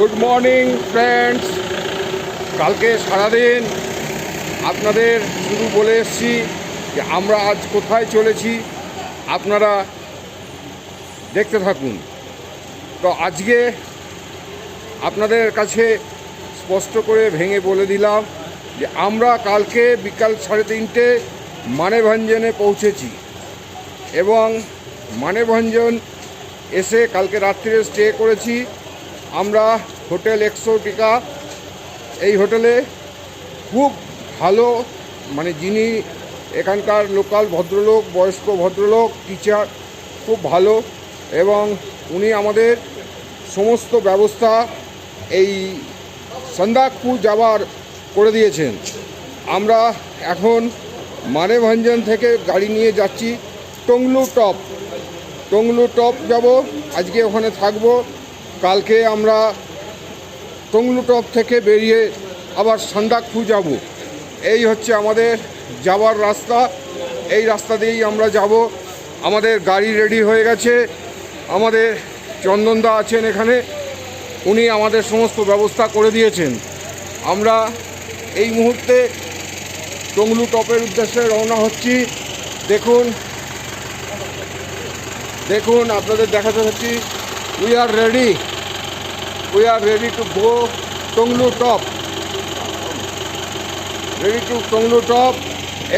Good morning friends. কালকে সারাদিন আপনাদের শুধু বলে এসেছি যে আমরা আজ কোথায় চলেছি, আপনারা দেখতে থাকুন। তো আজকে আপনাদের কাছে স্পষ্ট করে ভেঙে বলে দিলাম যে আমরা কালকে বিকাল 3:30 মানেভঞ্জনে পৌঁছেছি এবং মানেভঞ্জন এসে কালকে রাত্রে স্টে করেছি আমরা হোটেল এক্সোটিকা। এই হোটেলে খুব ভালো, মানে যিনি এখানকার লোকাল ভদ্রলোক, বয়স্ক ভদ্রলোক, টিচার, খুব ভালো, এবং উনি আমাদের সমস্ত ব্যবস্থা এই সন্দাকফু যাওয়ার করে দিয়েছেন। আমরা এখন মানেভঞ্জন থেকে গাড়ি নিয়ে যাচ্ছি টংলু টপ যাব, আজকে ওখানে থাকব। কালকে আমরা টংলু টপ থেকে বেরিয়ে আবার সন্দাকফু যাব। এই হচ্ছে আমাদের যাওয়ার রাস্তা, এই রাস্তা দিয়েই আমরা যাব। আমাদের গাড়ি রেডি হয়ে গেছে, আমাদের চন্দনদা আছেন এখানে, উনি আমাদের সমস্ত ব্যবস্থা করে দিয়েছেন। আমরা এই মুহূর্তে টংলু টপের উদ্দেশ্যে রওনা হচ্ছি। দেখুন আপনাদের দেখাতে হচ্ছি, we are ready to go Tonglu top.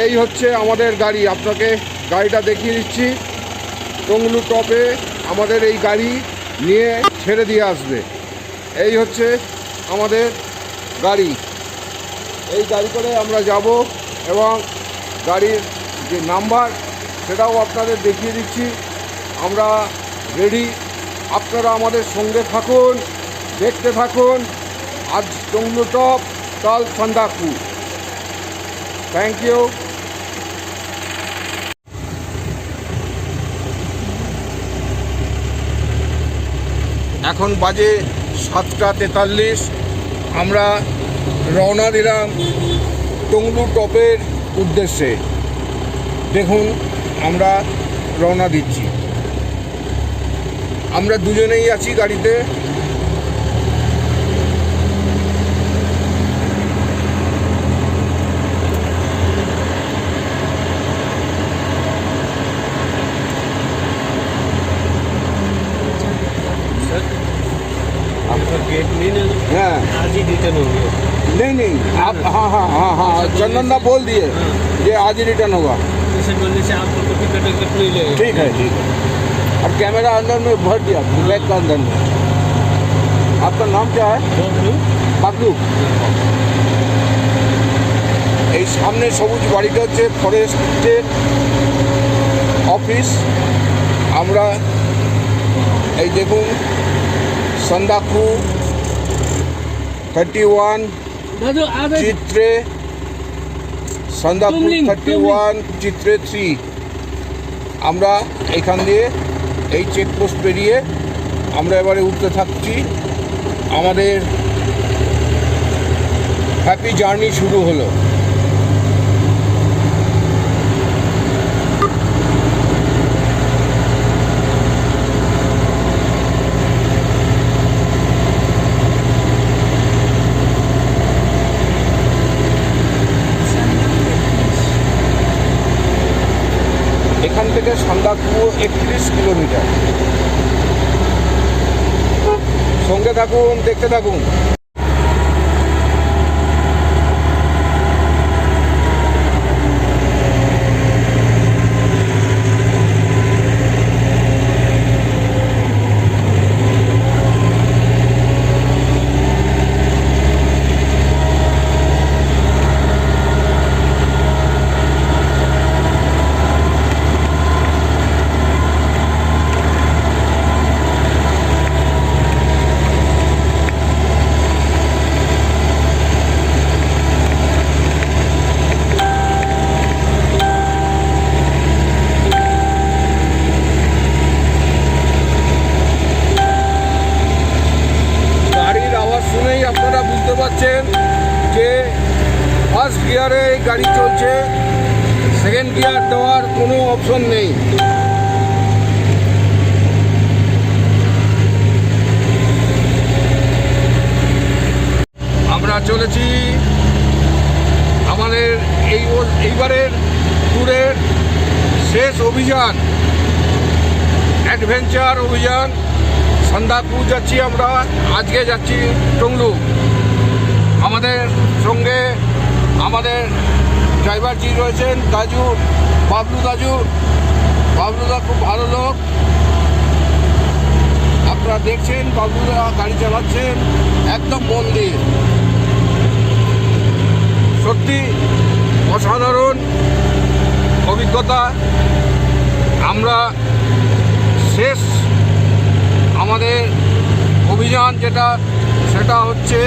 এই হচ্ছে আমাদের গাড়ি, আপনাকে গাড়িটা দেখিয়ে দিচ্ছি। টংলু টপে আমাদের এই গাড়ি নিয়ে ছেড়ে দিয়ে আসবে। এই হচ্ছে আমাদের গাড়ি, এই গাড়ি করে আমরা যাব এবং গাড়ির যে নাম্বার সেটাও আপনাদের দেখিয়ে দিচ্ছি। আমরা রেডি, আপনারা আমাদের সঙ্গে থাকুন, দেখতে থাকুন। আজ টংলু টপ, কাল সন্দাকফু। Thank you. এখন বাজে 7:43, আমরা রওনা দিলাম টংলু টপের উদ্দেশ্যে। দেখুন আমরা রওনা দিচ্ছি, আমরা দুজনেই আছি গাড়িতে। गेट नहीं ना, हाँ आज ही रिटर्न हो गया। नहीं आप हाँ चंदनदा बोल दिए ये आज ही रिटर्न होगा। इसे बोलने से आप लोग को टिकट नहीं लगेगा। ठीक है। और कैमरा अंदर में भर दिया, बैग का अंदर में। आपका नाम क्या है? বাবলু। এই সামনে সবুজ বাড়িটা হচ্ছে ফরেস্টের অফিস। আমরা এই দেখুন সন্দাকফু 31 চিত্রে, সন্দাকফু 31 চিত্রে 3। আমরা এখান দিয়ে এই চেকপোস্ট পেরিয়ে আমরা এবারে উঠতে থাকছি। আমাদের হ্যাপি জার্নি শুরু হলো। এখান থেকে সন্দাকফু 31 কিলোমিটার। সঙ্গে থাকুন, দেখতে থাকুন। যে ফার্স্ট গিয়ারে গাড়ি চলছে, সেকেন্ড গিয়ার দেওয়ার কোনো অপশন নেই। আমরা চলেছি আমাদের এইবারের ট্যুরের শেষ অভিযান, অ্যাডভেঞ্চার অভিযান। সান্দাকফু যাচ্ছি আমরা, আজকে যাচ্ছি টংলু। আমাদের সঙ্গে আমাদের ড্রাইভারজি রয়েছেন দাজু, বাবলু দাজু। বাবলুদা খুব ভালো লোক, আপনারা দেখছেন বাবলুদা গাড়ি চালাচ্ছেন একদম মন দিয়ে। সত্যি অসাধারণ অভিজ্ঞতা। আমরা শেষ আমাদের অভিযান সেটা হচ্ছে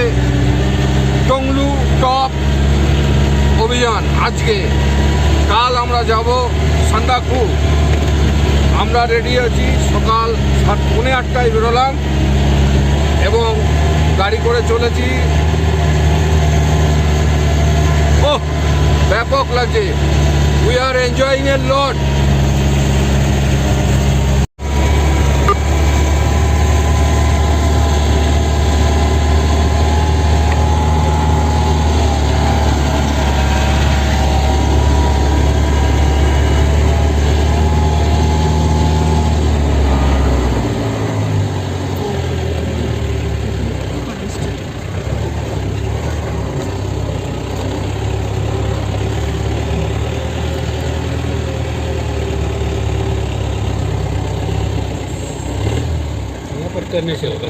টংলু টপ অভিযান। আজকে কাল আমরা যাব সান্দাকফু। আমরা রেডি আছি, সকাল 8:30 বেরোলাম এবং গাড়ি করে চলেছি। ওহ, ব্যাপক লাগছে। উই আর এনজয়িং এ লট। यहाँ पर करने से होगा।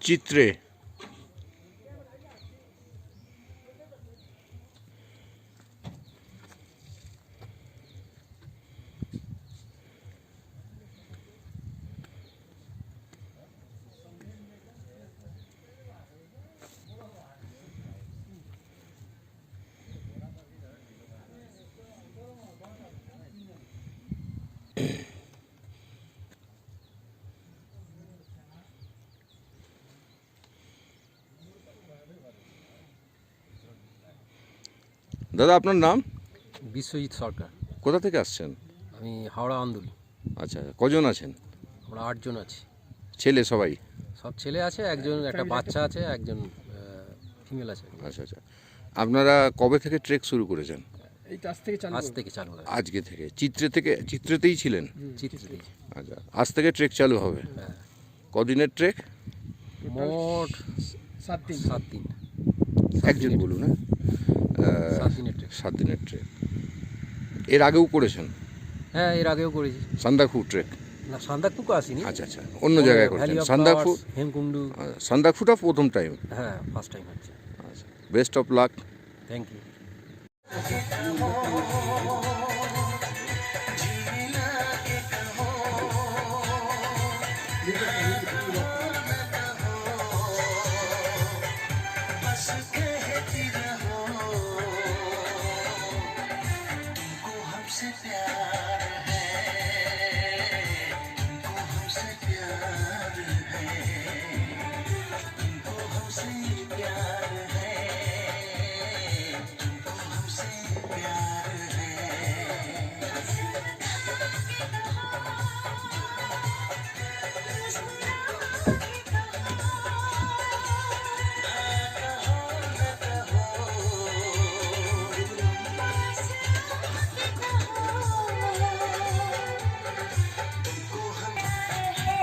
চিত্রে দাদা, আপনার নাম? বিশ্বজিৎ সরকার। কোথা থেকে আসছেন? আমি হাওড়া আন্দুলি। আচ্ছা, কজন আছেন? আমরা 8 জন আছি। ছেলে সবাই? সব ছেলে আছে, একজন একটা বাচ্চা আছে, একজন ফিমেল আছে। আচ্ছা আচ্ছা। আপনারা কবে থেকে ট্রেক শুরু করেছেন? আজ থেকে চালু হয়। আজকে থেকে? চিত্রেতেই ছিলেন? চিত্রে। আচ্ছা, আজ থেকে ট্রেক চালু হবে। হ্যাঁ। কদিনের ট্রেক? মোট 7 দিন। একজন বলুন। হ্যাঁ, 7 দিনের ট্রেক। 7 দিনের ট্রেক। এর আগেও করেছেন? হ্যাঁ, এর আগেও করেছি। সান্দাকফু ট্রেক? না, সান্দাকফু আসিনি। আচ্ছা আচ্ছা, অন্য জায়গায় করেছেন। সান্দাকফু, হেমকুন্ডু। সান্দাকফুটা প্রথম টাইম? হ্যাঁ, ফার্স্ট টাইম হচ্ছে। আচ্ছা, best of luck. Thank you.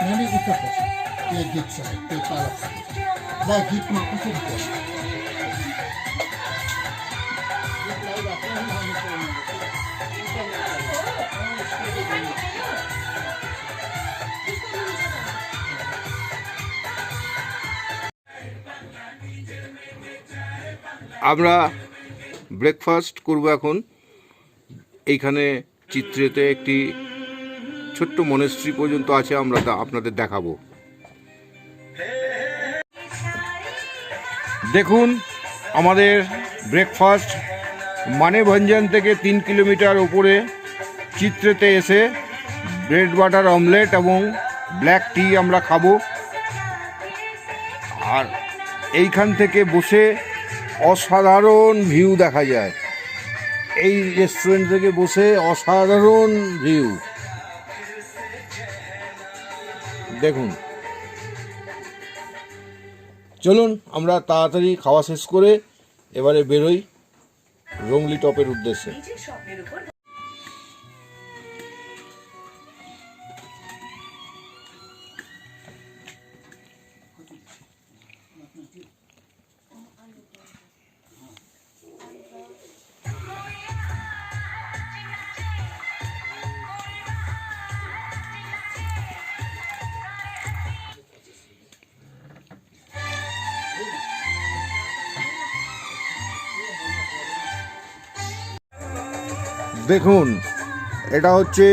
Nanti itu apa? Dia git saya, dia palak. Dah git mak apa sih dia? আমরা ব্রেকফাস্ট করব এখন। এইখানে চিত্রেতে একটি ছোট্ট মনেস্ট্রি পর্যন্ত আছে, আমরা আপনাদের দেখাবো। দেখুন আমাদের ব্রেকফাস্ট মানেভঞ্জন থেকে 3 কিলোমিটার উপরে চিত্রেতে এসে ব্রেড বাটার অমলেট এবং ব্ল্যাক টি আমরা খাবো। আর এইখান থেকে বসে অসাধারণ ভিউ দেখা যায়। এই রেস্টুরেন্ট থেকে বসে অসাধারণ ভিউ দেখুন। চলুন আমরা তাড়াতাড়ি খাওয়া শেষ করে এবারে বেরোই রংলি টপের উদ্দেশ্যে। দেখুন এটা হচ্ছে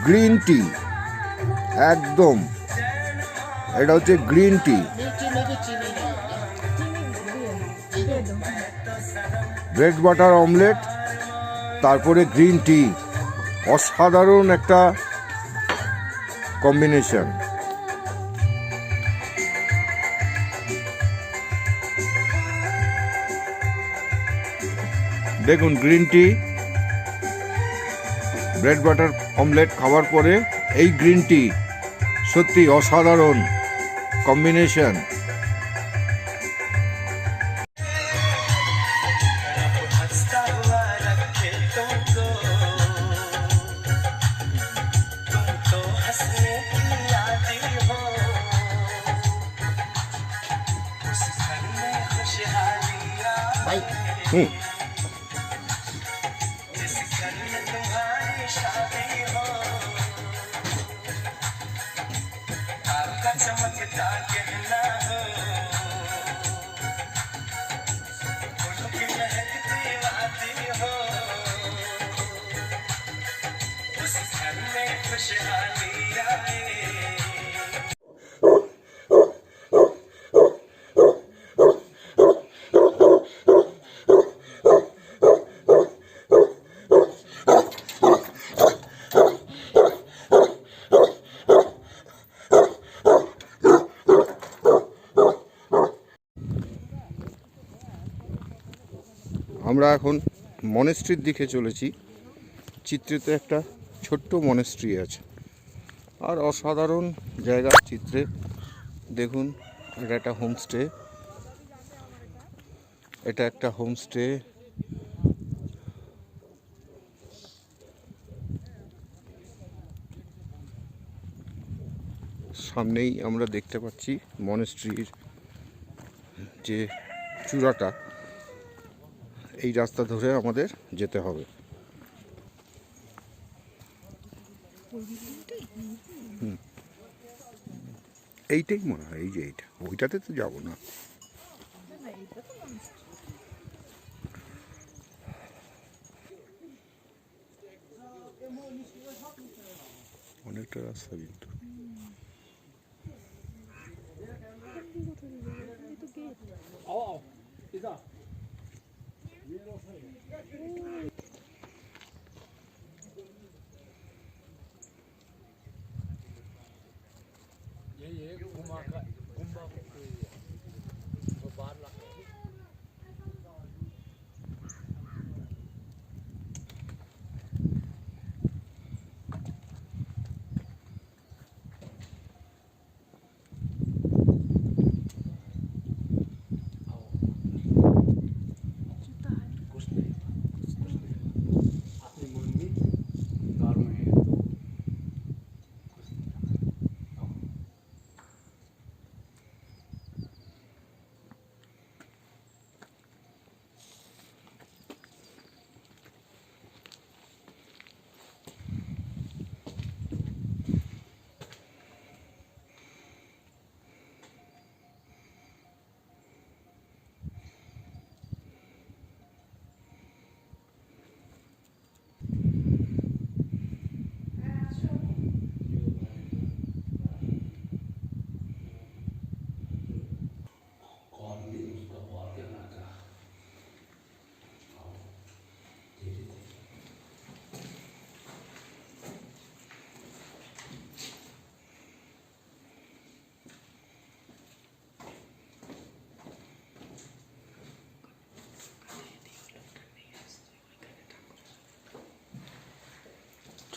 গ্রিন টি, একদম এটা হচ্ছে green tea. Bread butter omelette, তারপরে গ্রিন টি, অসাধারণ একটা কম্বিনেশন। দেখুন green tea, bread butter omelette খাওয়ার পরে এই গ্রিন টি সত্যি অসাধারণ কম্বিনেশন। হুম, আমরা এখন মনেস্ট্রির দিকে চলেছি। চিত্রেতে একটা ছোট্ট মনেস্ট্রি আছে আর অসাধারণ জায়গা চিত্রে। দেখুন এটা একটা হোমস্টে, এটা একটা হোমস্টে। সামনেই আমরা দেখতে পাচ্ছি মনেস্ট্রির যে চূড়াটা, এই রাস্তা ধরে আমাদের যেতে হবে। এইটাই মনে হয়, এই যে এইটা, ওইটাতে তো যাবো না। অনেকটা রাস্তা কিন্তু।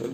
চল।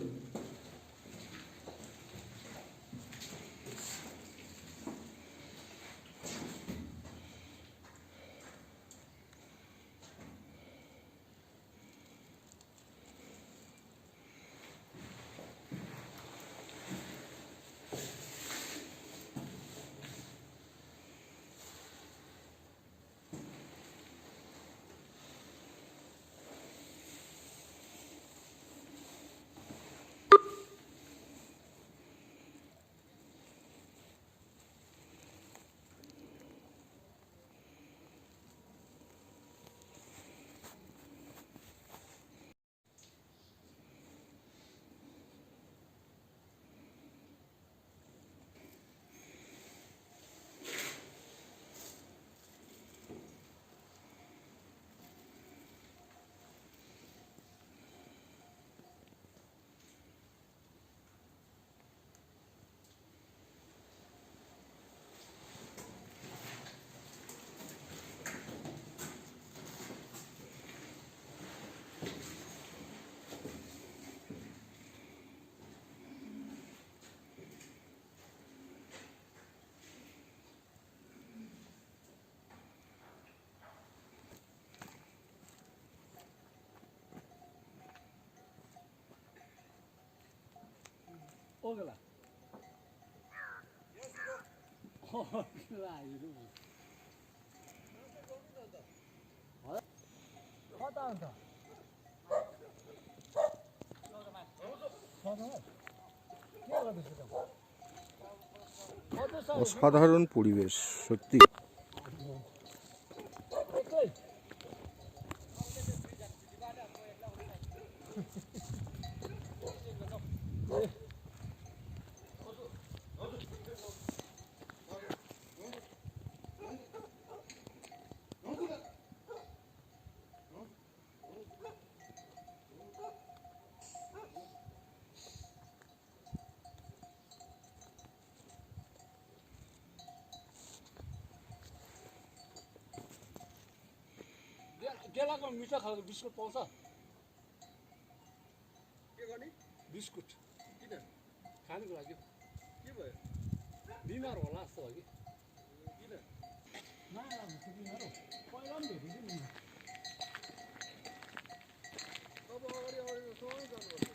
오글라. 오글라 이거. 화다한다. অসাধারণ পরিবেশ সত্যি। गेलाको मिठो खालको बिस्कुट पाउँछ के गर्ने बिस्कुट किन खानुको लागि के भयो बिमार होला जस्तो हो कि किन नराम्रो छ बिमार पहिला पनि भेटेको नि अब अगाडि अगाडि सँगै जानुपर्छ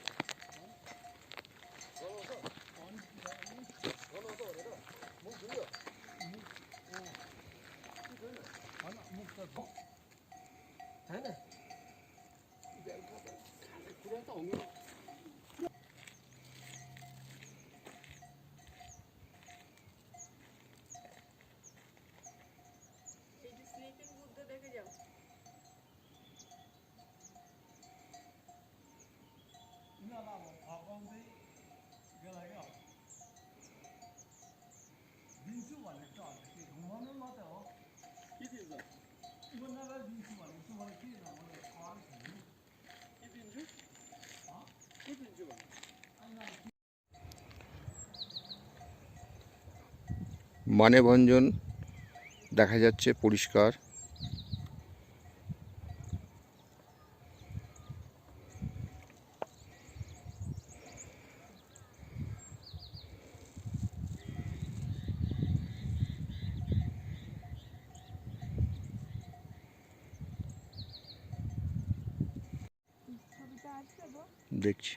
मुख धुयो मुख त हैन कुरा त हुनु স্লিপিং বুদ্ধ দেখে যাও ना ना भगाउँदै गेला क्या दिन्छु भनेको त के घुमाउनु मात्रै हो के दिन्छ म नभए दिन्छु भनेको छु मलाई के नभए के दिन्छु के दिन्छु भने মানেভঞ্জন দেখা যাচ্ছে পরিষ্কার। দেখছি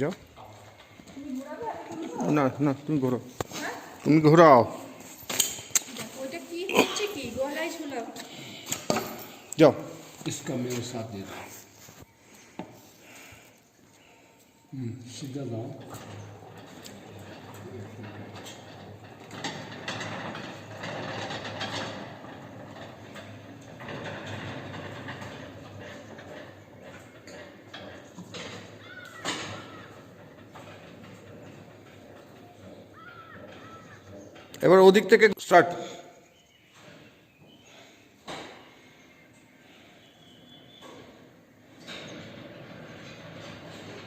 যাও না না তুমি ঘোরাও, তুমি ঘোরাও, ওইটা কি হচ্ছে কি গলায় ঝুলাও? যাও। इसका मेरे साथ दे दो। सीधा लाओ। এবার ওদিক থেকে স্টার্ট।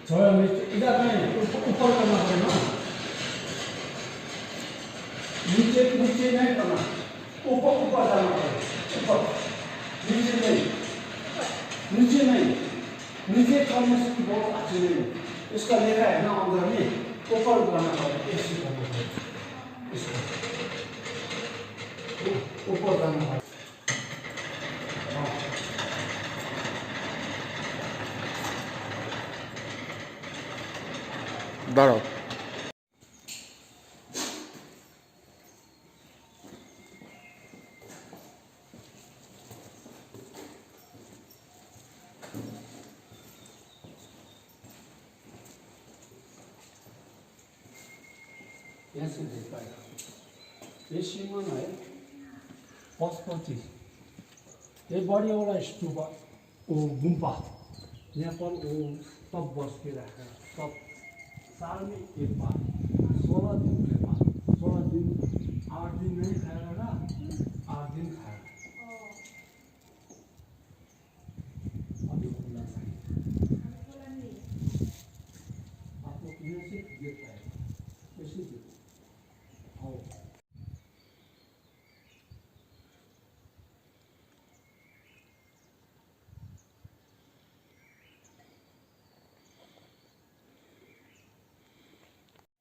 थोड़ा इधर नहीं, ऊपर करना पड़ेगा। नीचे नीचे नहीं करना, ऊपर ऊपर जाना पड़ेगा। ऊपर नीचे नहीं, नीचे नहीं, नीचे करने से बहुत अच्छी नहीं। इसका लेगा है ना अंदर में, ऊपर करना पड़ेगा। ऐसे करना पड़ेगा, इसको ऊपर करना पड़ेगा। দাঁড়াও। ऐसे देख पाएगा। ये सीमन है, पॉस्पोटी। ये बड़ी वाला स्टूपा, वो गुम्पा, यहाँ पर वो तब बस के रखा है, तब साल में एक बार, 16 दिन के बाद, 16 दिन, 8 दिन नहीं खाएगा ना, 8 दिन खाएगा। अभी खुला नहीं, आप लोग यहाँ से देख पाएगा, ऐसे देखो, आओ।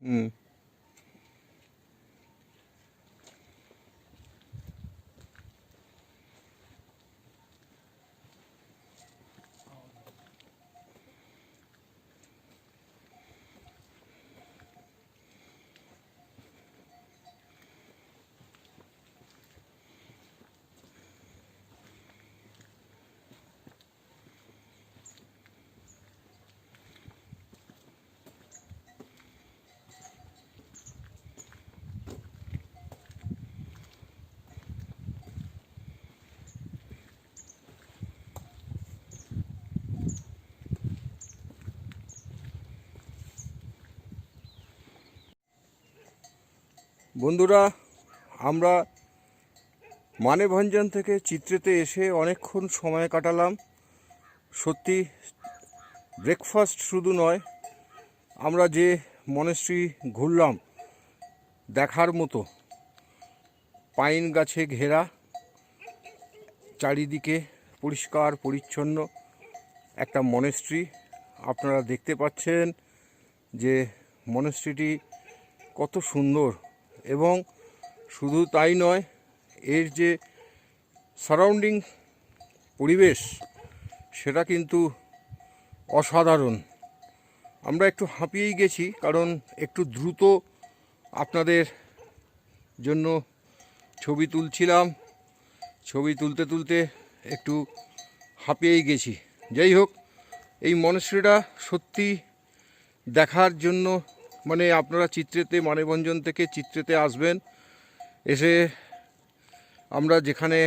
হুম বন্ধুরা, আমরা মানেভঞ্জন থেকে চিত্রেতে এসে অনেকক্ষণ সময় কাটালাম। সত্যি ব্রেকফাস্ট শুধু নয়, আমরা যে মনেস্ট্রি ঘুরলাম দেখার মতো। পাইন গাছে ঘেরা, চারিদিকে পরিষ্কার পরিচ্ছন্ন একটা মনেস্ট্রি। আপনারা দেখতে পাচ্ছেন যে মনেস্ট্রিটি কত সুন্দর, এবং শুধু তাই নয়, এর যে সারাউন্ডিং পরিবেশ সেটা কিন্তু অসাধারণ। আমরা একটু হাঁপিয়েই গেছি, কারণ একটু দ্রুত আপনাদের জন্য ছবি তুলছিলাম। ছবি তুলতে তুলতে একটু হাঁপিয়েই গেছি। যাই হোক, এই মনেস্ট্রিটা সত্যি দেখার জন্য, মানে আপনারা চিত্রেতে, মানেভঞ্জন থেকে চিত্রেতে আসবেন, এসে আমরা যেখানে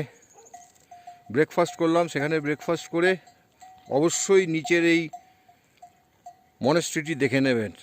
ব্রেকফাস্ট করলাম সেখানে ব্রেকফাস্ট করে অবশ্যই নিচের এই মনেস্ট্রিটি দেখে নেবেন।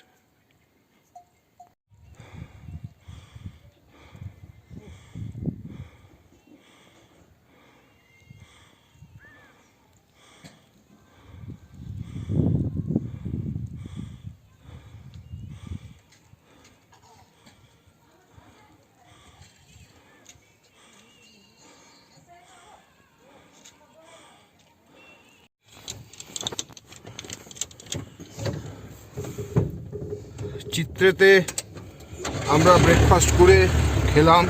চিত্রেতে আমরা ব্রেকফাস্ট করে খেলাম,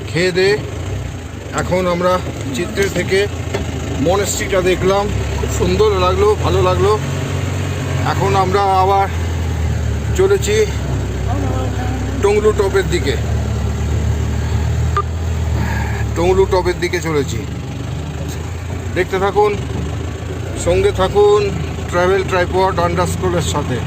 খেয়ে দিয়ে এখন আমরা চিত্রে থেকে মনেস্ট্রিটা দেখলাম। খুব সুন্দর লাগলো, ভালো লাগলো। এখন আমরা আবার চলেছি টংলু টপের দিকে। টংলু টপের দিকে চলেছি, দেখতে থাকুন, সঙ্গে থাকুন ট্রাভেল ট্রাইপড আন্ডারস্কোরের সাথে।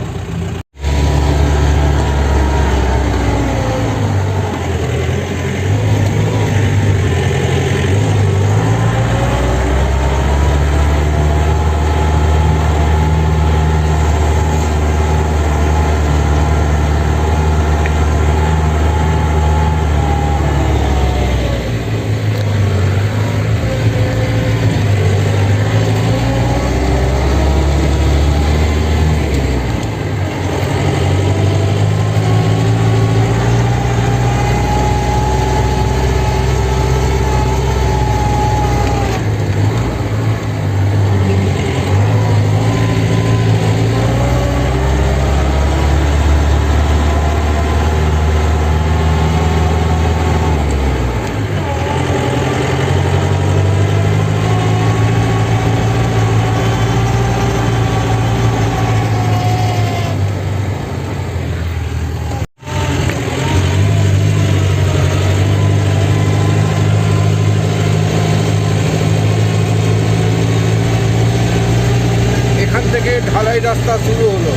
এখান থেকে ঢালাই রাস্তা শুরু হলো।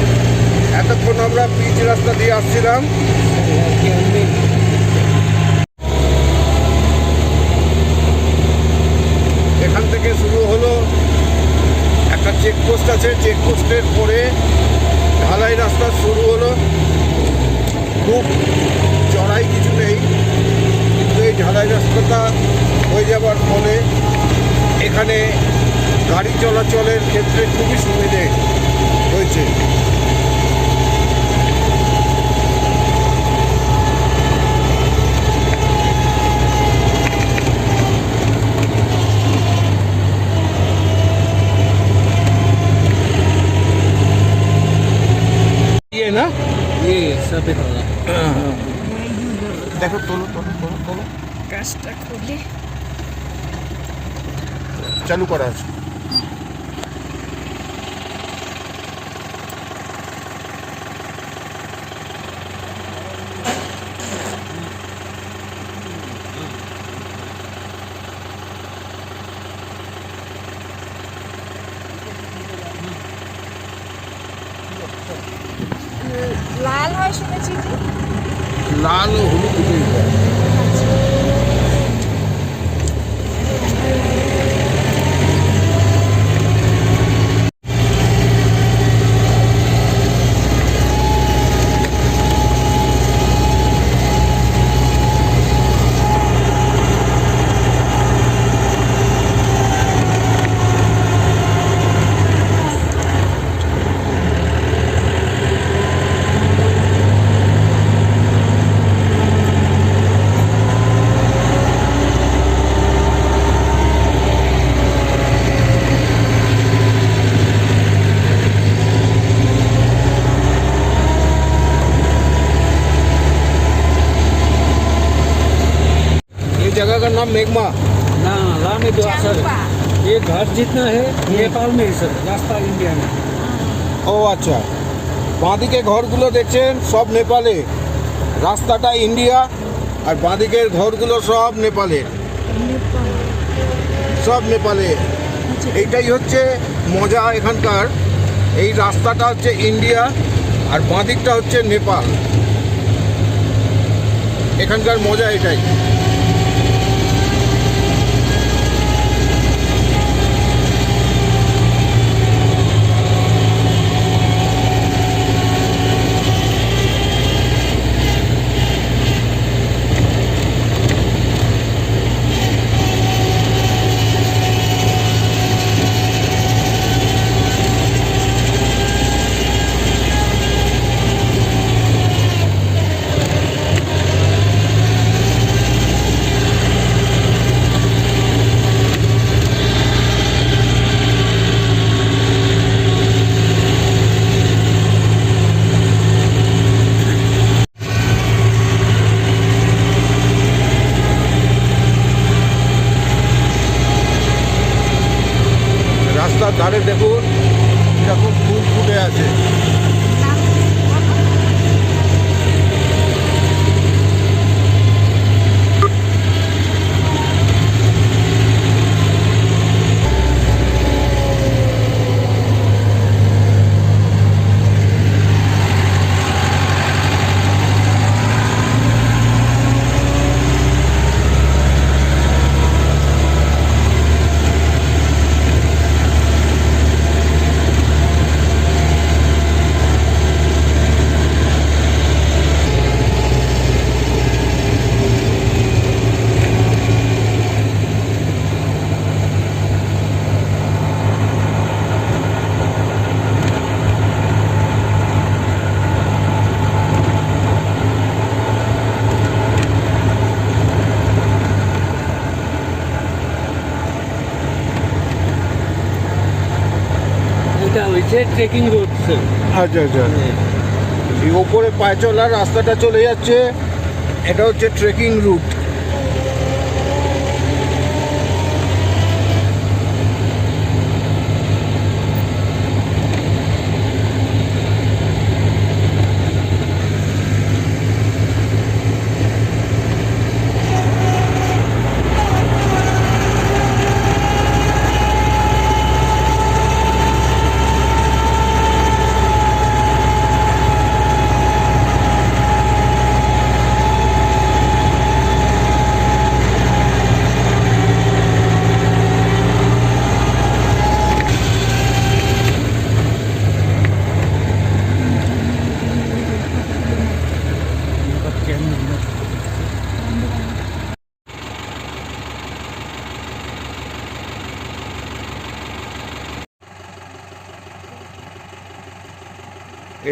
এতক্ষণ আমরা পিচ রাস্তা দিয়ে আসছিলাম। এখান থেকে শুরু হলো, একটা চেকপোস্ট আছে, চেকপোস্টের পরে ঢালাই রাস্তা শুরু হলো। খুব চড়াই কিছু নেই, কিন্তু এই ঢালাই রাস্তাটা হয়ে যাবার ফলে এখানে গাড়ি চলাচলের ক্ষেত্রে খুবই সুবিধে হয়েছে। ইয়ে না, ये सफेद वाला দেখো, তোলো তোলো তোলো তোলো, গাছটা খুলে চালু করা আছে। লাল হয় শুনেছি কি? লাল ও হলুদ দুটোই হয়। जगह का नाम मेघमा। ना ला में जो असर चांपा। ये घर जितना है नेपाल में ही सर, रास्ता इंडिया में। ও আচ্ছা, বাঁদিকে ঘরগুলো দেখছেন সব নেপালে, রাস্তাটা ইন্ডিয়া, আর বাঁদিকের ঘরগুলো সব নেপালে, সব নেপালে। এইটাই হচ্ছে মজা এখানকার। এই রাস্তাটা হচ্ছে ইন্ডিয়া আর বাঁদিকটা হচ্ছে নেপাল। এখানকার মজা এটাই। রাস্তার ধারে দেখুন কিরকম ফুল ফুটে আছে। হচ্ছে ট্রেকিং রুট আচ্ছা আচ্ছা, এই ওপরে পায়ে চলার রাস্তাটা চলে যাচ্ছে, এটা হচ্ছে ট্রেকিং রুট।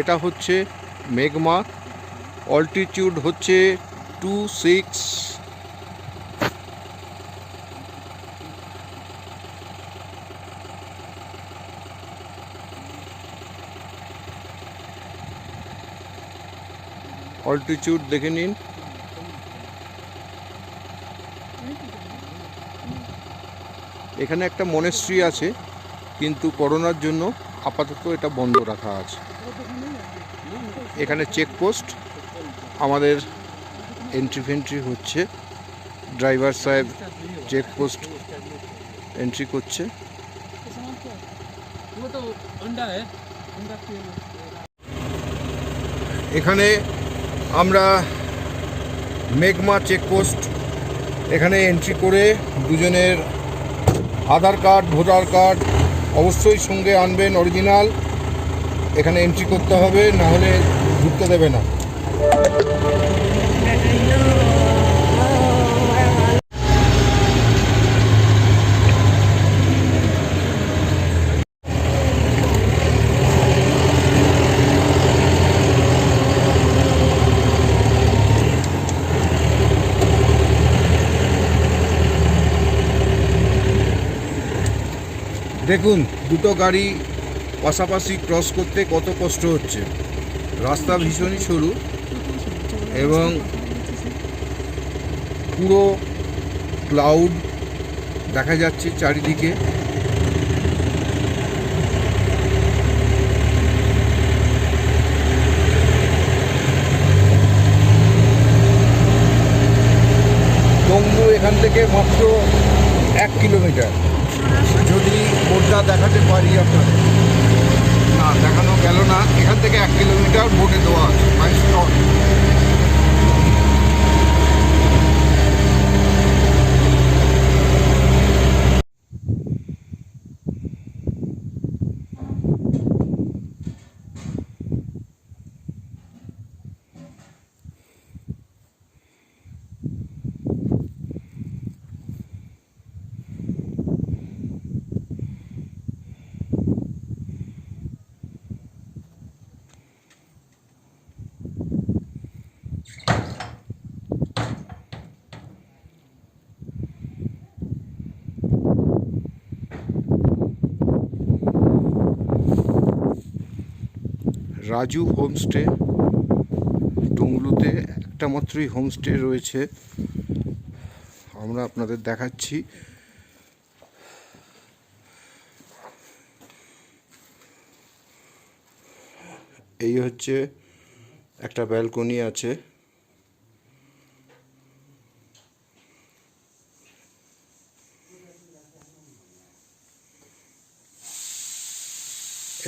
এটা হচ্ছে মেঘমা, অল্টিটিউড হচ্ছে 26। অল্টিটিউড দেখে নিন। এখানে একটা মনেস্ট্রি আছে, কিন্তু করোনার জন্য আপাতত এটা বন্ধ রাখা আছে। এখানে চেকপোস্ট, আমাদের এন্ট্রি ফেন্ট্রি হচ্ছে, ড্রাইভার সাহেব চেকপোস্ট এন্ট্রি করছে। এখানে আমরা মেঘমা চেকপোস্ট, এখানে এন্ট্রি করে দুজনের আধার কার্ড, ভোটার কার্ড অবশ্যই সঙ্গে আনবেন অরিজিনাল। এখানে এন্ট্রি করতে হবে, না হলে ঢুকতে দেবে না। দেখুন দুটো গাড়ি পাশাপাশি ক্রস করতে কত কষ্ট হচ্ছে। রাস্তা ভীষণই সরু এবং পুরো ক্লাউড দেখা যাচ্ছে চারিদিকে। টংলু এখান থেকে মাত্র 1 কিলোমিটার। যদি বোর্ডটা দেখাতে পারি আপনাদের, না দেখানো গেল না, এখান থেকে 1 কিলোমিটার বোর্ডে দেওয়া আছে মাইলস্টোন। রাজু হোমস্টে, টংলুতে একটা মাত্রই হোমস্টে রয়েছে, আমরা আপনাদের দেখাচ্ছি। এই হচ্ছে একটা ব্যালকনি আছে,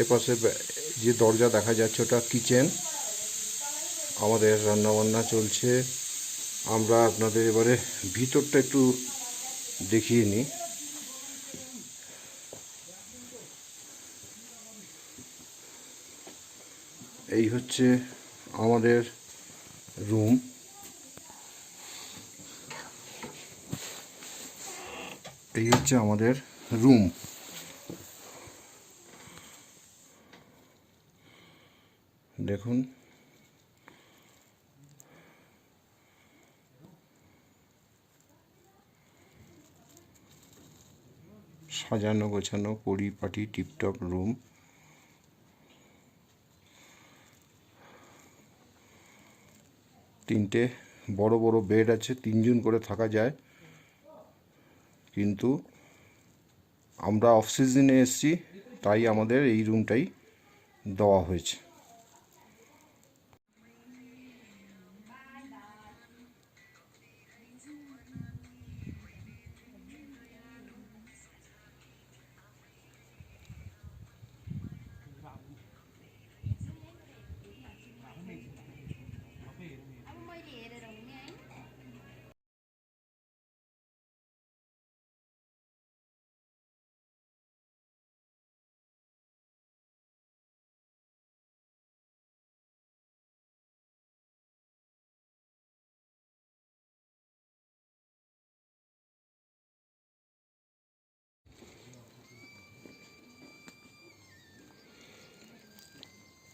এপাশে যে দরজা দেখা যাচ্ছে ওটা কিচেন, আমাদের রান্নাবান্না চলছে। আমরা আপনাদের এবারে ভিতরটা একটু দেখিয়ে নিই। এই হচ্ছে আমাদের রুম, এই হচ্ছে আমাদের রুম। দেখুন সাজানো গোছানো পরিপাটি টিপটপ রুম। তিনটে বড় বড় বেড আছে, 3জন করে থাকা যায়। কিন্তু আমরা অফ সিজনে এসেছি, তাই আমাদের এই রুমটাই দেওয়া হয়েছে।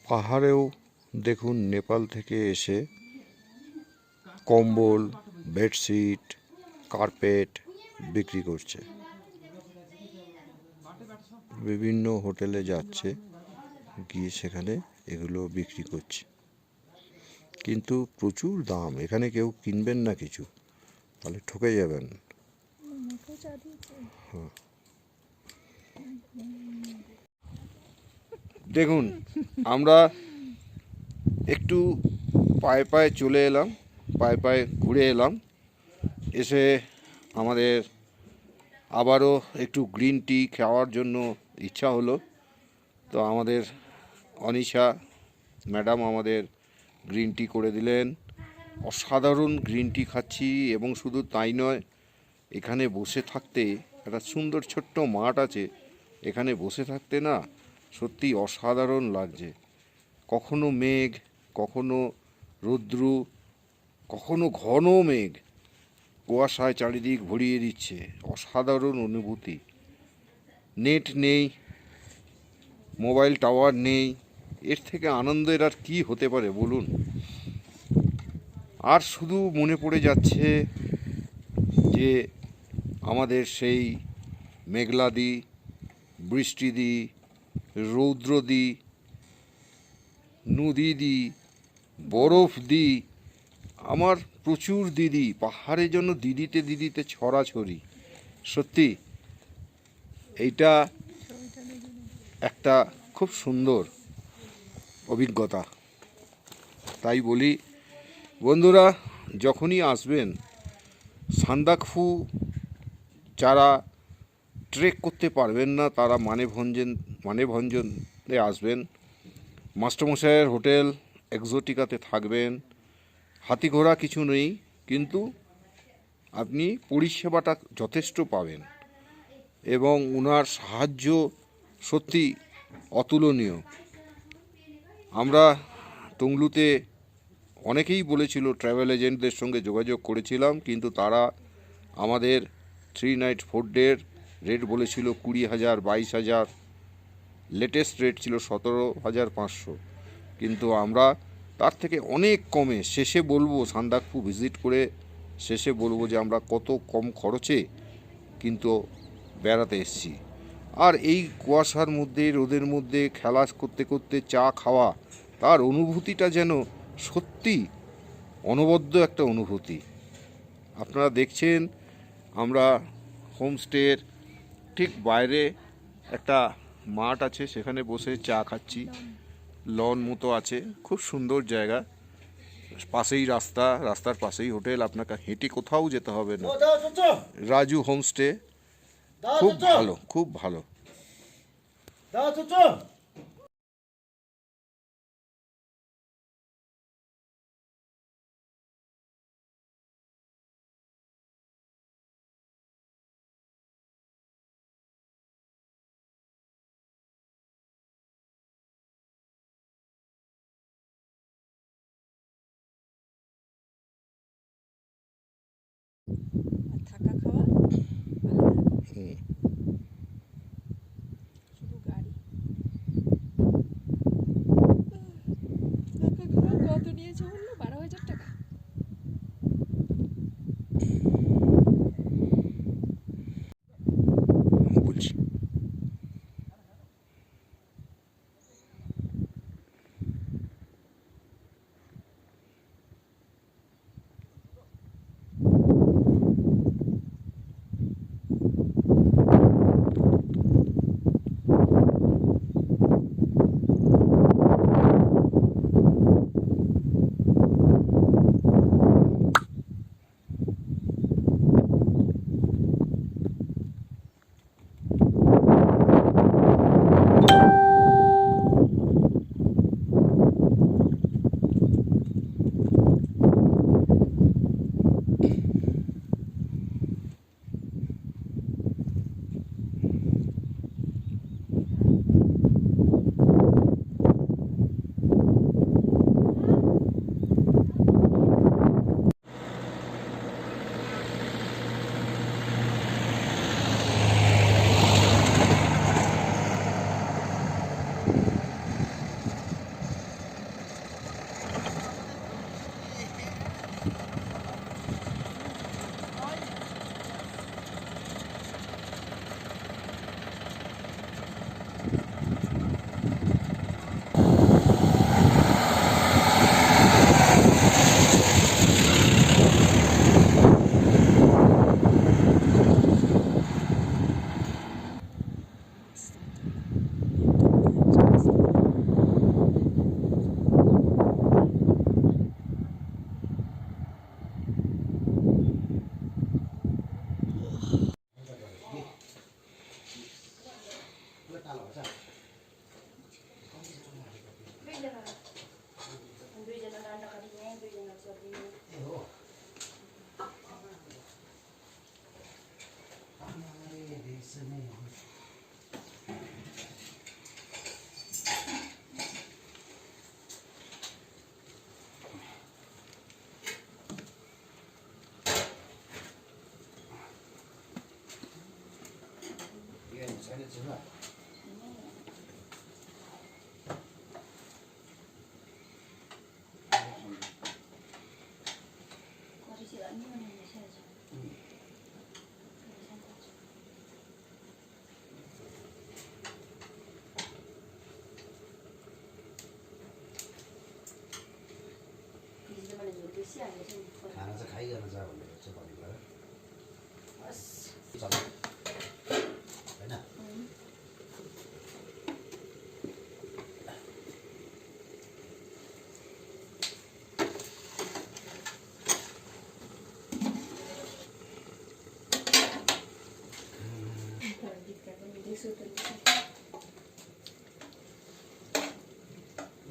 পাহাড়েও দেখুন নেপাল থেকে এসে কম্বল, বেডশিট, কার্পেট বিক্রি করছে। বিভিন্ন হোটেলে যাচ্ছে, গিয়ে সেখানে এগুলো বিক্রি করছে, কিন্তু প্রচুর দাম। এখানে কেউ কিনবেন না কিছু, তাহলে ঠকে যাবেন। দেখুন, আমরা একটু পায়ে পায়ে চলে এলাম, পায়ে পায়ে ঘুরে এলাম, এসে আমাদের আবারও একটু গ্রিন টি খাওয়ার জন্য ইচ্ছা হলো। তো আমাদের অনিশা ম্যাডাম আমাদের গ্রিন টি করে দিলেন। অসাধারণ গ্রিন টি খাচ্ছি, এবং শুধু তাই নয়, এখানে বসে থাকতে একটা সুন্দর ছোট্ট মাঠ আছে, এখানে বসে থাকতে না সত্যি অসাধারণ লাগছে। কখনো মেঘ, কখনো রৌদ্রু, কখনো ঘন মেঘ, কুয়াশায় চারিদিক ভরিয়ে দিচ্ছে। অসাধারণ অনুভূতি। নেট নেই, মোবাইল টাওয়ার নেই, এর থেকে আনন্দের আর কি হতে পারে বলুন। আর শুধু মনে পড়ে যাচ্ছে যে আমাদের সেই মেঘলাদি, বৃষ্টিদি, রৌদ্রদি, নদীদি, বরফ দি, আমার প্রচুর দিদি, পাহাড়ের জন্য দিদিতে দিদিতে ছড়াছড়ি। সত্যি এইটা একটা খুব সুন্দর অভিজ্ঞতা। তাই বলি বন্ধুরা, যখনই আসবেন সান্দাকফু, যারা ট্রেক করতে পারবেন না তারা মানেভঞ্জনে আসবেন। মাস্টারমশাইয়ের হোটেল এক্সোটিকাতে থাকবেন। হাতি ঘোড়া কিছু নেই, কিন্তু আপনি পরিষেবাটা যথেষ্ট পাবেন, এবং ওনার সাহায্য সত্যি অতুলনীয়। আমরা টংলুতে অনেকেই বলেছিল, ট্রাভেল এজেন্টদের সঙ্গে যোগাযোগ করেছিলাম, কিন্তু তারা আমাদের 3 নাইট 4 ডের রেট বলেছিল 20,000, 22,000, লেটেস্ট রেট ছিল 17,500। কিন্তু আমরা তার থেকে অনেক কমে শেষে বলবো, সান্দাকফু ভিজিট করে শেষে বলবো যে আমরা কত কম খরচে কিন্তু বেড়াতে এসেছি। আর এই কুয়াশার মধ্যে, রোদের মধ্যে খেলা করতে করতে চা খাওয়া, তার অনুভূতিটা যেন সত্যি অনবদ্য একটা অনুভূতি। আপনারা দেখছেন আমরা হোমস্টের ঠিক বাইরে একটা মাঠ আছে, সেখানে বসে চা খাচ্ছি। লন মতো আছে, খুব সুন্দর জায়গা, পাশেই রাস্তা, রাস্তার পাশেই হোটেল, আপনাকে হেঁটে কোথাও যেতে হবে না। রাজু হোমস্টে, খুব ভালো, খুব ভালো। থাকা খাওয়া শুধু গাড়ি। থাকা খাওয়া কত নিয়েছে বললো? 12,000 টাকা। বলছি खाना चाहिँ खाइकन जा भनेर चाहिँ भनेको होइन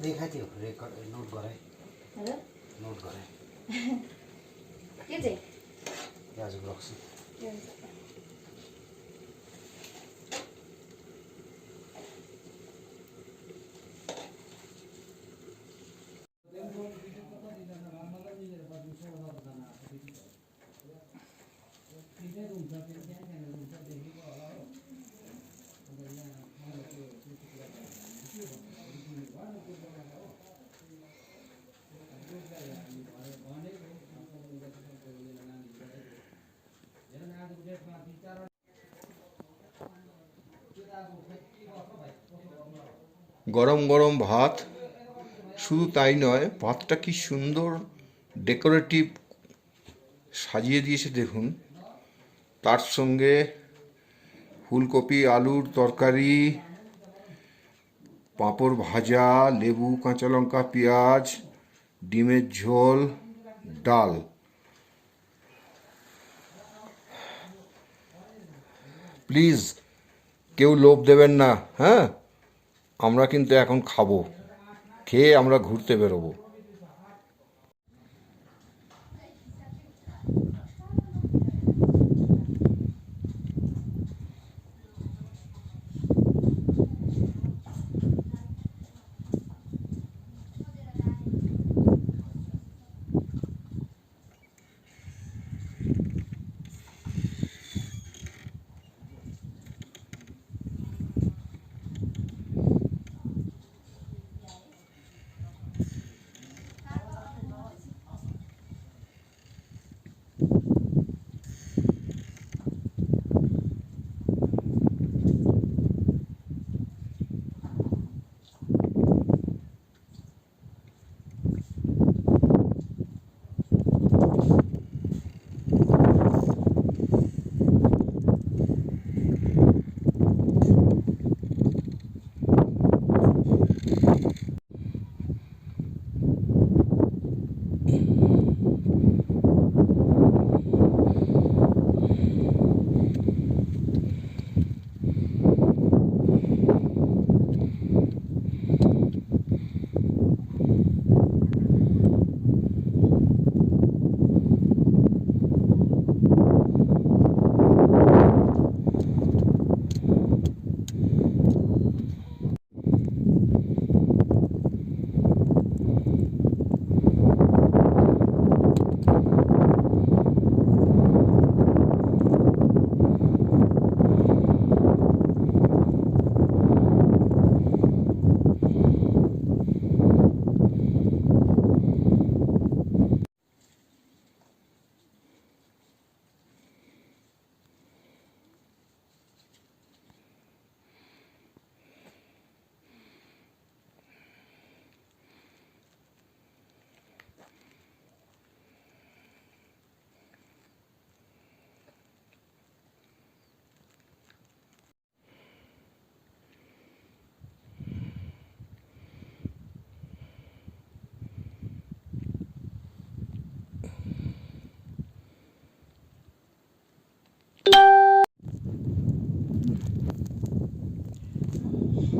देखा थियो रेकर्ड नोट गराए नोट गराए के चाहिँ प्याजको रक्सी গরম গরম ভাত, শুধু তাই নয়, ভাতটা কি সুন্দর ডেকোরেটিভ সাজিয়ে দিয়েছে দেখুন। তার সঙ্গে ফুলকপি আলুর তরকারি, পাঁপড় ভাজা, লেবু, কাঁচা লঙ্কা, পেঁয়াজ, ডিমের ঝোল, ডাল। প্লিজ কেউ লোভ দেবেন না, হ্যাঁ? আমরা কিন্তু এখন খাবো, খেয়ে আমরা ঘুরতে বেরোবো।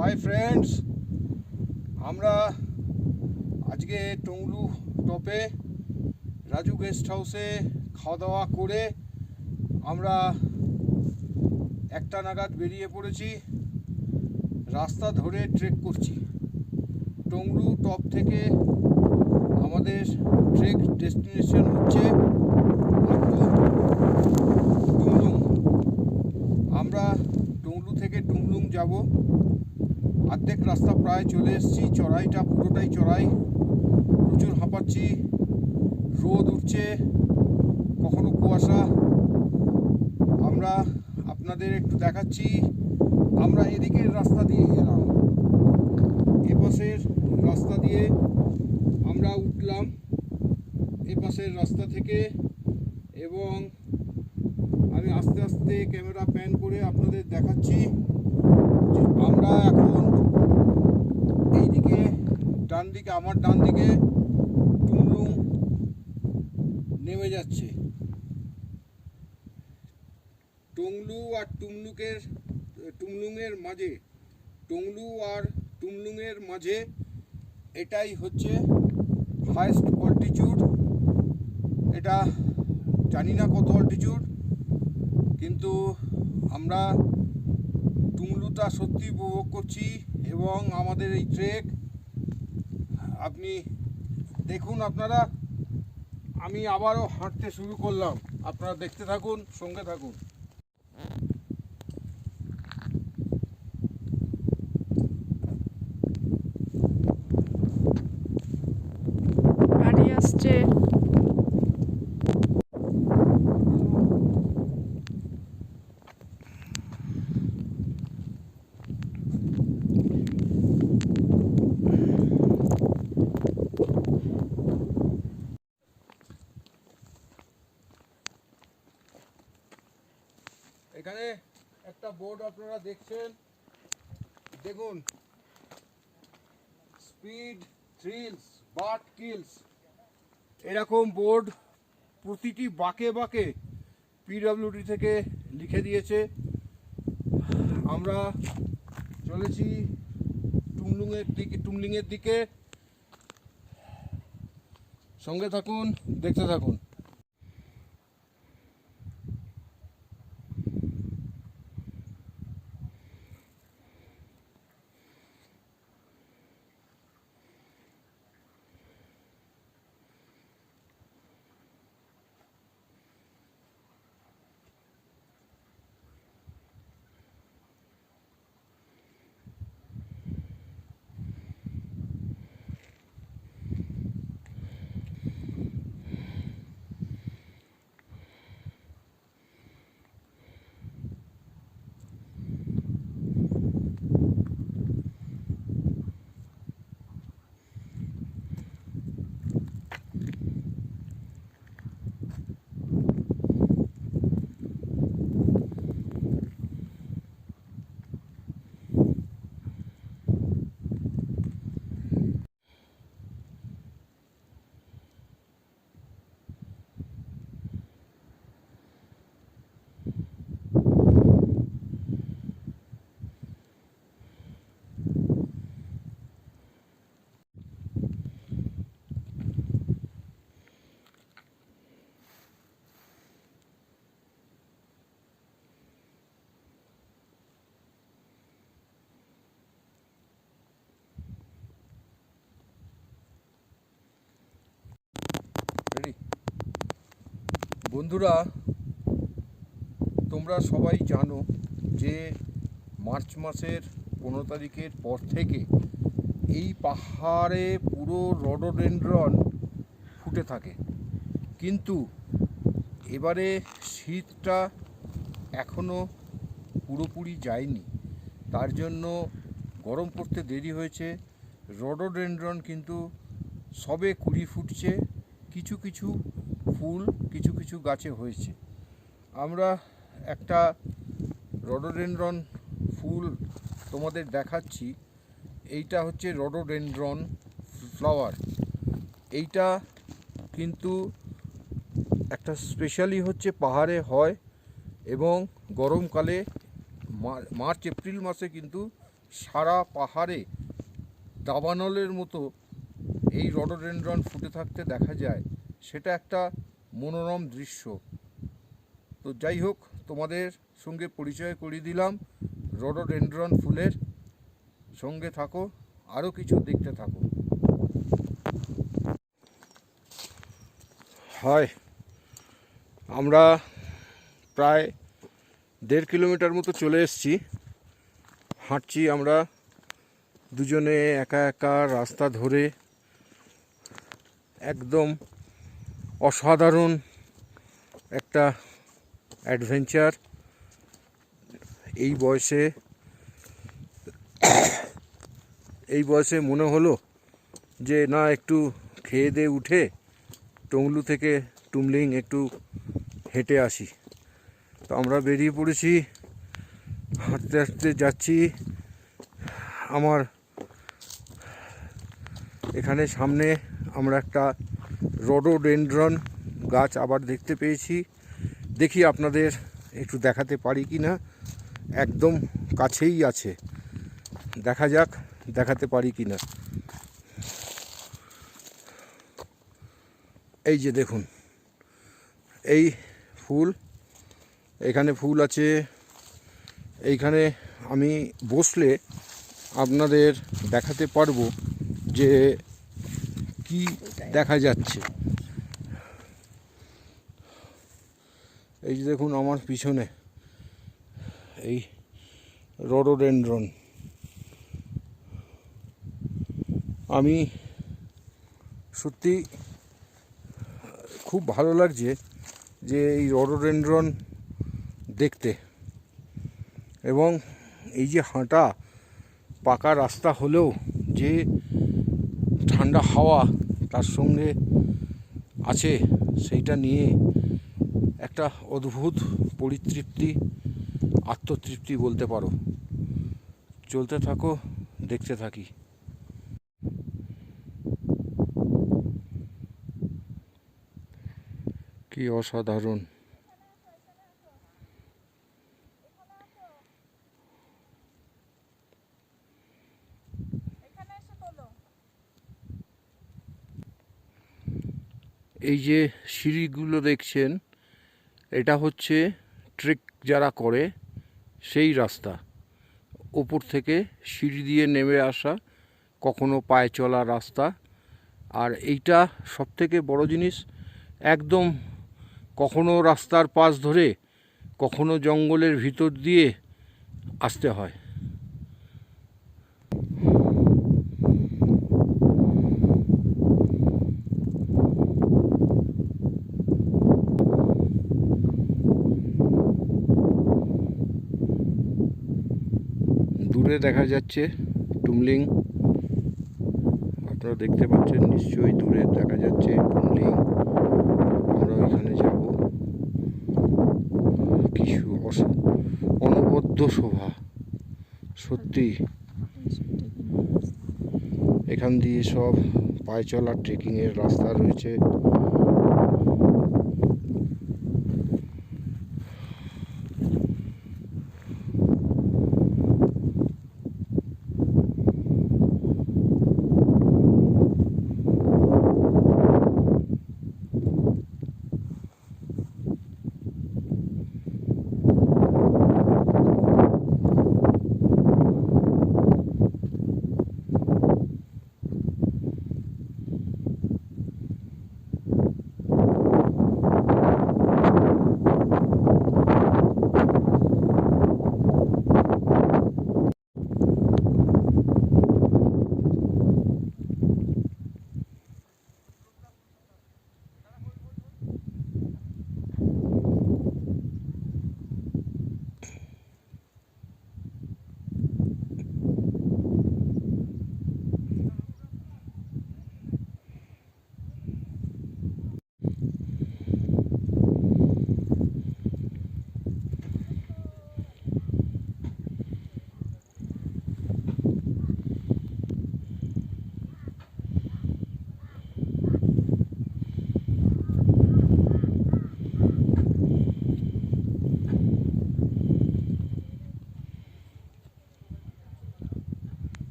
হাই ফ্রেন্ডস, আমরা আজকে টংলু টপে রাজু গেস্ট হাউসে খাওয়া দাওয়া করে আমরা 1টা নাগাদ বেরিয়ে পড়েছি। রাস্তা ধরে ট্রেক করছি। টংলু টপ থেকে আমাদের ট্রেক ডেস্টিনেশন হচ্ছে টুংলুং। আমরা টংলু থেকে যাব। অর্ধেক রাস্তা প্রায় চলে এসেছি, চড়াইটা পুরোটাই চড়াই, প্রচুর হাঁপাচ্ছি, রোদ উঠছে, কখনো কুয়াশা। আমরা আপনাদের একটু দেখাচ্ছি, আমরা এদিকের রাস্তা দিয়ে এলাম, এপাশের রাস্তা দিয়ে আমরা উঠলাম এপাশের রাস্তা থেকে, এবং আমি আস্তে আস্তে ক্যামেরা প্যান করে আপনাদের দেখাচ্ছি যে আমরা এখন এইদিকে ডান দিকে, আমার ডান দিকে টুমলুং নেমে যাচ্ছে। টংলু আর টুমলুংয়ের মাঝে, টংলু আর টুমলুংয়ের মাঝে এটাই হচ্ছে হাইস্ট অল্টিটিউড। এটা জানি না কত অল্টিটিউড, কিন্তু আমরা টুমলুটা সত্যি উপভোগ করছি। এবং আমাদের এই ট্রেক আপনি দেখুন, আপনারা, আমি আবারও হাঁটতে শুরু করলাম, আপনারা দেখতে থাকুন, সঙ্গে থাকুন। গাড়ি আসছে। এখানে একটা বোর্ড আপনারা দেখছেন, দেখুন, স্পিড থ্রিলস বাট কিলস, এরকম বোর্ড প্রতিটি বাঁকে বাঁকে পিডব্লিউডি থেকে লিখে দিয়েছে। আমরা চলেছি টুমলুংয়ের দিকে, সঙ্গে থাকুন, দেখতে থাকুন। রেডি? বন্ধুরা, তোমরা সবাই জানো যে মার্চ মাসের 15 তারিখের পর থেকে এই পাহাড়ে পুরো রডোডেনড্রন ফুটে থাকে, কিন্তু এবারে শীতটা এখনও পুরোপুরি যায়নি, তার জন্য গরম পড়তে দেরি হয়েছে। রডোডেনড্রন কিন্তু সবে কুড়ি ফুটছে, কিছু কিছু ফুল কিছু কিছু গাছে হয়েছে। আমরা একটা রডোডেনড্রন ফুল তোমাদের দেখাচ্ছি। এইটা হচ্ছে রডোডেনড্রন ফ্লাওয়ার। এইটা কিন্তু একটা স্পেশালি হচ্ছে পাহাড়ে হয়, এবং গরমকালে মার্চ এপ্রিল মাসে কিন্তু সারা পাহাড়ে দাবানলের মতো এই রডোডেনড্রন ফুটে থাকতে দেখা যায়। সেটা একটা মনোরম দৃশ্য। তো যাই হোক, তোমাদের সঙ্গে পরিচয় করিয়ে দিলাম রডোডেনড্রন ফুলের। সঙ্গে থাকো, আরও কিছু দেখতে থাকো। হয় আমরা প্রায় 1.5 কিলোমিটার মতো চলে এসেছি। হাঁটছি আমরা দুজনে একা একা রাস্তা ধরে। একদম অসাধারণ একটা অ্যাডভেঞ্চার। এই বয়সে মনে হলো যে না একটু খেয়ে দিয়ে উঠে টংলু থেকে টুমলিং একটু হেঁটে আসি। তো আমরা বেরিয়ে পড়েছি, হাঁটতে হাঁটতে যাচ্ছি। আমার এখানে সামনে আমরা একটা রডোডেনড্রন গাছ আবার দেখতে পেয়েছি। দেখি আপনাদের একটু দেখাতে পারি কি না। একদম কাছেই আছে, দেখা যাক দেখাতে পারি কি না। এই যে দেখুন, এই ফুল, এখানে ফুল আছে। এইখানে আমি বসলে আপনাদের দেখাতে পারবো যে কি দেখা যাচ্ছে। এই যে দেখুন আমার পিছনে এই রডোডেনড্রন। আমি সত্যি খুব ভালো লাগছে যে এই রডোডেনড্রন দেখতে। এবং এই যে হাঁটা পাকা রাস্তা হলেও যে ঠান্ডা হাওয়া তার সঙ্গে আছে, সেইটা নিয়ে একটা অদ্ভুত পরিতৃপ্তি, আত্মতৃপ্তি বলতে পারো। চলতে থাকো, দেখতে থাকি। কি অসাধারণ! এই যে সিঁড়িগুলো দেখছেন, এটা হচ্ছে ট্রেক যারা করে সেই রাস্তা। ওপর থেকে সিঁড়ি দিয়ে নেমে আসা, কখনো পায়ে চলা রাস্তা। আর এইটা সবথেকে বড় জিনিস, একদম কখনো রাস্তার পাশ ধরে, কখনো জঙ্গলের ভিতর দিয়ে আসতে হয়। দূরে দেখা যাচ্ছে টুমলিং, আপনারা দেখতে পাচ্ছেন নিশ্চয়ই, দূরে দেখা যাচ্ছে টুমলিং। আমরা ওইখানে যাব। কিছু অনবদ্য শোভা সত্যি। এখান দিয়ে সব পায়ে চলা ট্রেকিংয়ের রাস্তা রয়েছে।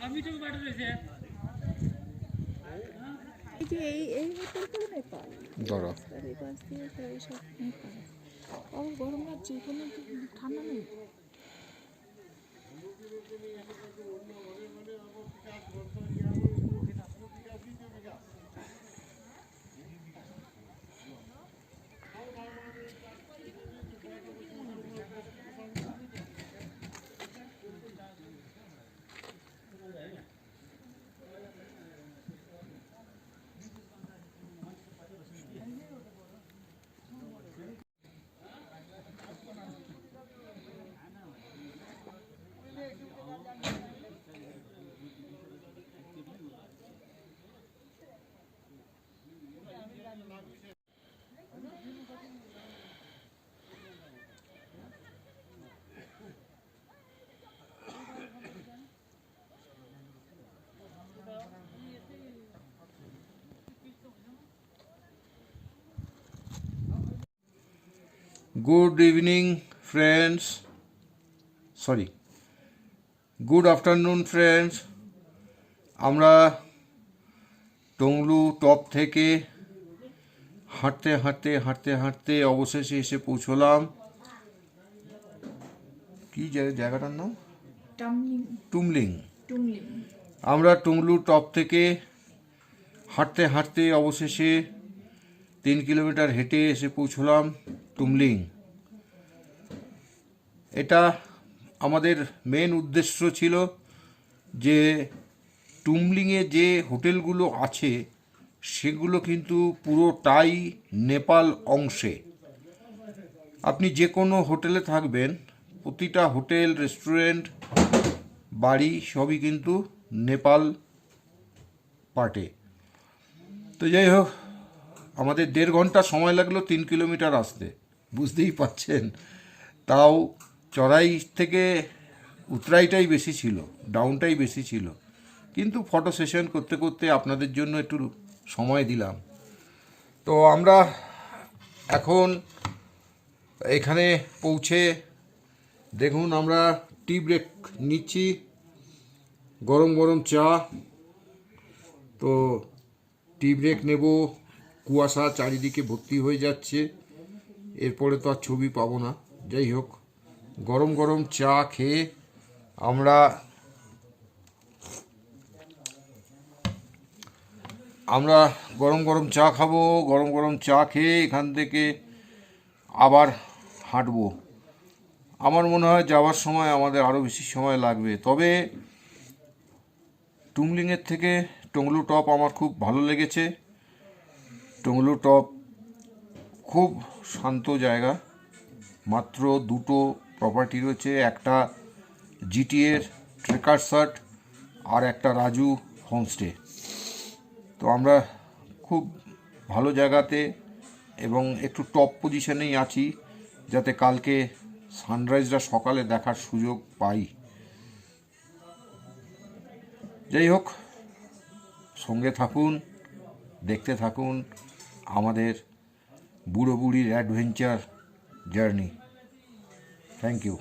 এই যে এই হোটেলগুলো নেপাল ধরো রাস্তার এই পাশ দিয়ে তো এইসব নেপাল আবার গরম লাগছে এখানে তো ঠান্ডা নেই good evening friends, good afternoon friends. আমরা টংলু টপ থেকে হাঁটতে হাঁটতে হাঁটতে হাঁটতে অবশেষে এসে পৌঁছলাম, কি জায়গাটার নাম? টুমলিং। আমরা টংলু টপ থেকে হাঁটতে হাঁটতে অবশেষে 3 কিলোমিটার হেঁটে এসে পৌঁছলাম টুমলিং। এটা আমাদের মেন উদ্দেশ্য ছিল যে টুমলিংয়ে যে হোটেলগুলো আছে সেগুলো কিন্তু পুরোটাই নেপাল অংশে। আপনি যে কোনো হোটেলে থাকবেন, প্রতিটা হোটেল, রেস্টুরেন্ট, বাড়ি সবই কিন্তু নেপাল পার্টে। তো যাই হোক, আমাদের 1.5 ঘন্টা সময় লাগলো 3 কিলোমিটার আসতে, বুঝতেই পাচ্ছেন। তাও চড়াই থেকে উতরাইটাই বেশি ছিল, ডাউনটাই বেশি ছিল, কিন্তু ফটো সেশন করতে করতে আপনাদের জন্য একটু সময় দিলাম। তো আমরা এখন এখানে পৌঁছে দেখুন আমরা টি ব্রেক নিচ্ছি, গরম গরম চা। তো টি ব্রেক নেব, কুয়াশা চারিদিকে ভর্তি হয়ে যাচ্ছে, এরপরে তো আর ছবি পাবো না। যাই হোক, গরম গরম চা খেয়ে আমরা গরম গরম চা খাবো। গরম গরম চা খেয়ে এখান থেকে আবার হাঁটবো। আমার মনে হয় যাওয়ার সময় আমাদের আরও বেশি সময় লাগবে, তবে টুমলিংয়ের থেকে টংলু টপ আমার খুব ভালো লেগেছে। টংলু টপ খুব শান্ত জায়গা, মাত্র 2টো প্রপার্টি রয়েছে, একটা জিটিএর ট্রেকার্স হাট আর একটা রাজু হোমস্টে। তো আমরা খুব ভালো জায়গাতে এবং একটু টপ পজিশনেই আছি, যাতে কালকে সানরাইজটা সকালে দেখার সুযোগ পাই। যাই হোক, সঙ্গে থাকুন, দেখতে থাকুন আমাদের বুড়ো বুড়ির অ্যাডভেঞ্চার জার্নি। Thank you.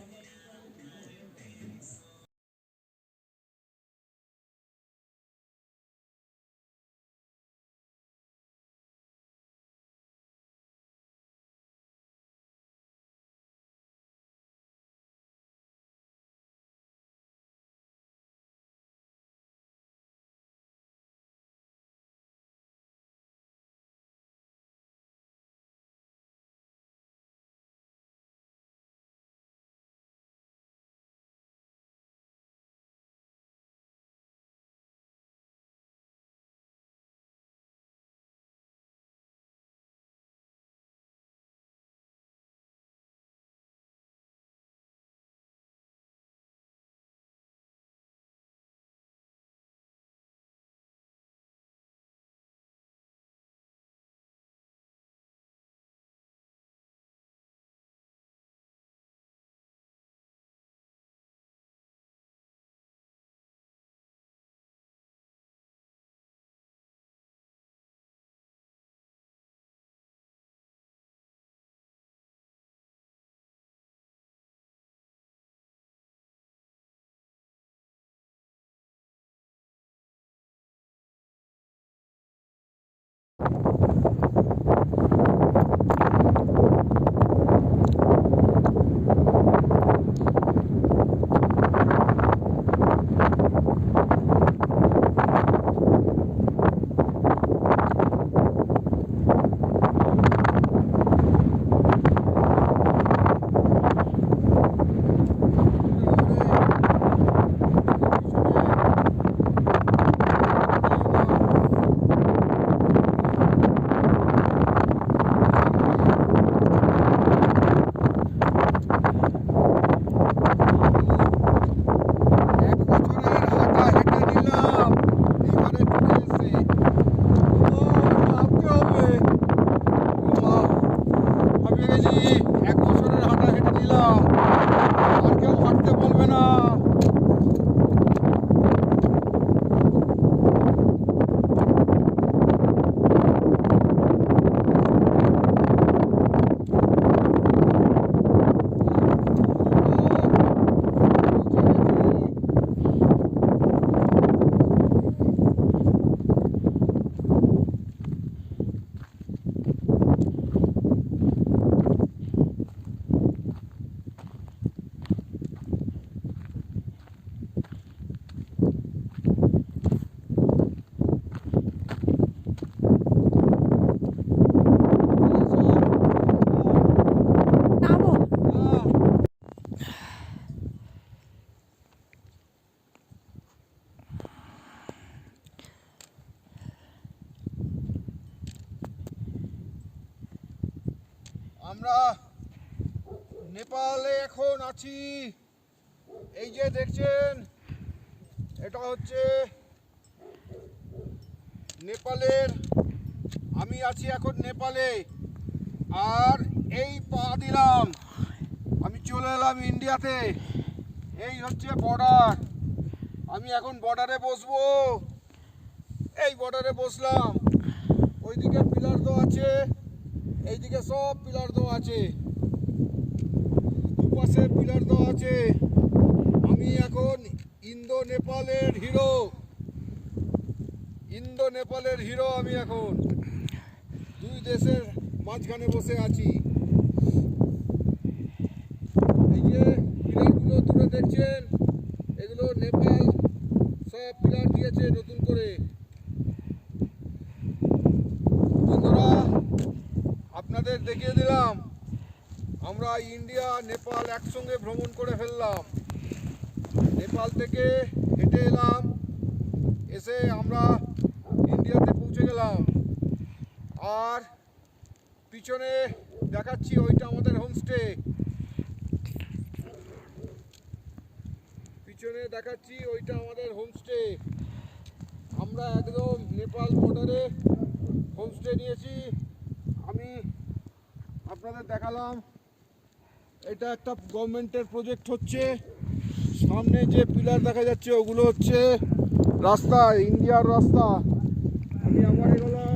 আমরা নেপালে এখন আছি। এই যে দেখছেন, এটা হচ্ছে নেপালের, আমি আছি এখন নেপালে। আর এই পা দিলাম, আমি চলে এলাম ইন্ডিয়াতে। এই হচ্ছে বর্ডার, আমি এখন বর্ডারে বসবো। এই বর্ডারে বসলাম, ওইদিকে পিলার দেওয়া আছে, এইদিকে সব পিলার দেওয়া আছে, দুপাশে পিলার দেওয়া আছে। আমি এখন ইন্দো নেপালের হিরো, ইন্দো নেপালের হিরো। আমি এখন দুই দেশের মাঝখানে বসে আছি। এই যে পিলারগুলো দূরে দেখছেন, এগুলো নেপাল সব পিলার দিয়েছে নতুন করে। বন্ধুরা, আপনাদের দেখিয়ে দিলাম আমরা ইন্ডিয়া নেপাল একসঙ্গে ভ্রমণ করে ফেললাম। নেপাল থেকে হেঁটে এলাম, এসে আমরা ইন্ডিয়াতে পৌঁছে গেলাম। আর পিছনে দেখাচ্ছি, ওইটা আমাদের হোমস্টে। পিছনে দেখাচ্ছি, ওইটা আমাদের হোমস্টে। আমরা একদম নেপাল বর্ডারে হোমস্টে নিয়েছি। আমি আপনাদের দেখালাম, এটা একটা গভর্নমেন্টের প্রজেক্ট হচ্ছে। সামনে যে পিলার দেখা যাচ্ছে ওগুলো হচ্ছে রাস্তা, ইন্ডিয়ার রাস্তা। আমি আবার এগোলাম।